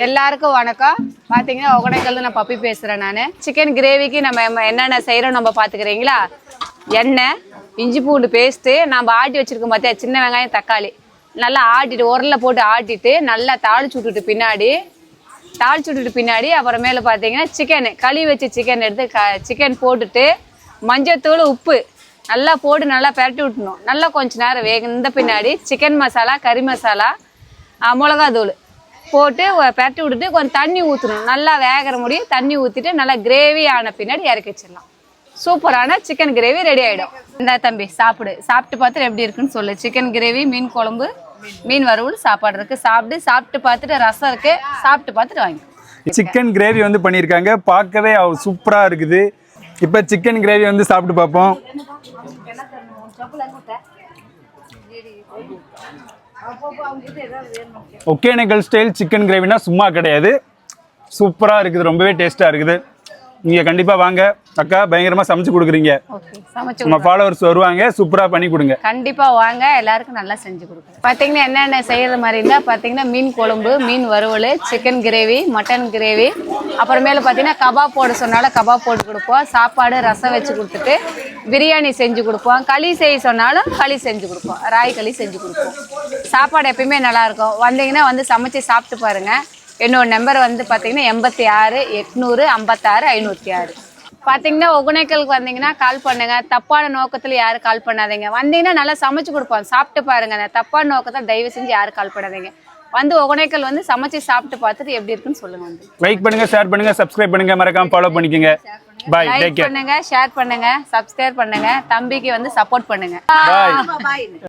எல்லாருக்கும் வணக்கம். பார்த்தீங்கன்னா ஒகனைக்கல் நான் பப்பி பேசுகிறேன். நான் சிக்கன் கிரேவிக்கு நம்ம என்னென்ன செய்கிறோம் நம்ம பார்த்துக்கிறீங்களா? எண்ணெய், இஞ்சி பூண்டு பேஸ்ட்டு, நம்ம ஆட்டி வச்சுருக்கோம் பார்த்தியா, சின்ன வெங்காயம் தக்காளி நல்லா ஆட்டிட்டு உரலில் போட்டு ஆட்டிட்டு நல்லா தாளிச்சு விட்டுட்டு பின்னாடி அப்புறமேல பார்த்தீங்கன்னா சிக்கனு கழுவி வச்சு சிக்கன் எடுத்து சிக்கன் போட்டுட்டு மஞ்சத்தூள் உப்பு நல்லா போட்டு நல்லா பரட்டி விட்டணும். நல்லா கொஞ்சம் நேரம் வேகுந்த பின்னாடி சிக்கன் மசாலா, கறி மசாலா, மிளகாத்தூள் போட்டு பரட்டி விட்டுட்டு கொஞ்சம் தண்ணி ஊற்றணும். நல்லா வேகிற முடியும் தண்ணி ஊற்றிட்டு நல்லா கிரேவி ஆன பின்னாடி இறக்கி வச்சிடலாம். சூப்பரான சிக்கன் கிரேவி ரெடி ஆகிடும். இந்த தம்பி சாப்பிட்டு பார்த்துட்டு எப்படி இருக்குன்னு சொல்லு. சிக்கன் கிரேவி, மீன் குழம்பு, மீன் வறுவல் சாப்பாடு இருக்குது. சாப்பிட்டு பார்த்துட்டு ரசம் இருக்குது. சாப்பிட்டு பார்த்துட்டு வாங்கி. சிக்கன் கிரேவி வந்து பண்ணியிருக்காங்க, பார்க்கவே சூப்பராக இருக்குது. இப்போ சிக்கன் கிரேவி வந்து சாப்பிட்டு பார்ப்போம். ஒகேனக்கல் ஸ்டைல் சிக்கன் கிரேவினா சும்மா கிடையாது, சூப்பராக இருக்குது, ரொம்பவே டேஸ்ட்டாக இருக்குது. நீங்கள் கண்டிப்பாக வாங்க அக்கா, பயங்கரமாக சமைச்சு கொடுக்குறீங்க. நம்ம ஃபாலோவர்ஸ் வருவாங்க, சூப்பராக பண்ணி கொடுங்க. கண்டிப்பாக வாங்க, எல்லாருக்கும் நல்லா செஞ்சு கொடுக்குறேன். பார்த்தீங்கன்னா என்னென்ன செய்கிற மாதிரி இருந்தால் பார்த்தீங்கன்னா மீன் குழம்பு, மீன் வறுவல், சிக்கன் கிரேவி, மட்டன் கிரேவி, அப்புறமேல பார்த்தீங்கன்னா கபாப் போட சொன்னாலும் கபாப் போட்டு கொடுப்போம். சாப்பாடு ரசம் வச்சு கொடுத்துட்டு பிரியாணி செஞ்சு கொடுப்போம். களி செய்ய சொன்னாலும் களி செஞ்சு கொடுப்போம். ராய் களி செஞ்சு கொடுப்போம். சாப்பாடு எப்பயுமே நல்லாயிருக்கும். வந்தீங்கன்னா வந்து சமைச்சு சாப்பிட்டு பாருங்கள். என்னோட நம்பர் வந்து பார்த்தீங்கன்னா 86 800 56 506. பார்த்தீங்கன்னா ஒகேனக்கலுக்கு வந்தீங்கன்னா கால் பண்ணுங்க. தப்பான நோக்கத்தில் யாரும் கால் பண்ணாதீங்க. வந்தீங்கன்னா நல்லா சமைச்சு கொடுப்போம், சாப்பிட்டு பாருங்க. அந்த தப்பான நோக்கத்தில் தயவு செஞ்சு யாரும் கால் பண்ணாதீங்க. வந்து ஒகேனக்கல் வந்து சமைச்சு சாப்பிட்டு பார்த்துட்டு எப்படி இருக்குன்னு சொல்லுங்க. வந்து லைக் பண்ணுங்க, ஷேர் பண்ணுங்க, சப்ஸ்கிரைப் பண்ணுங்க, மறக்காம ஃபாலோ பண்ணிக்கோங்க. பாய். லைக் பண்ணுங்க, ஷேர் பண்ணுங்க, சப்ஸ்கிரைப் பண்ணுங்க. தம்பிக்கு வந்து சப்போர்ட் பண்ணுங்க. பாய்.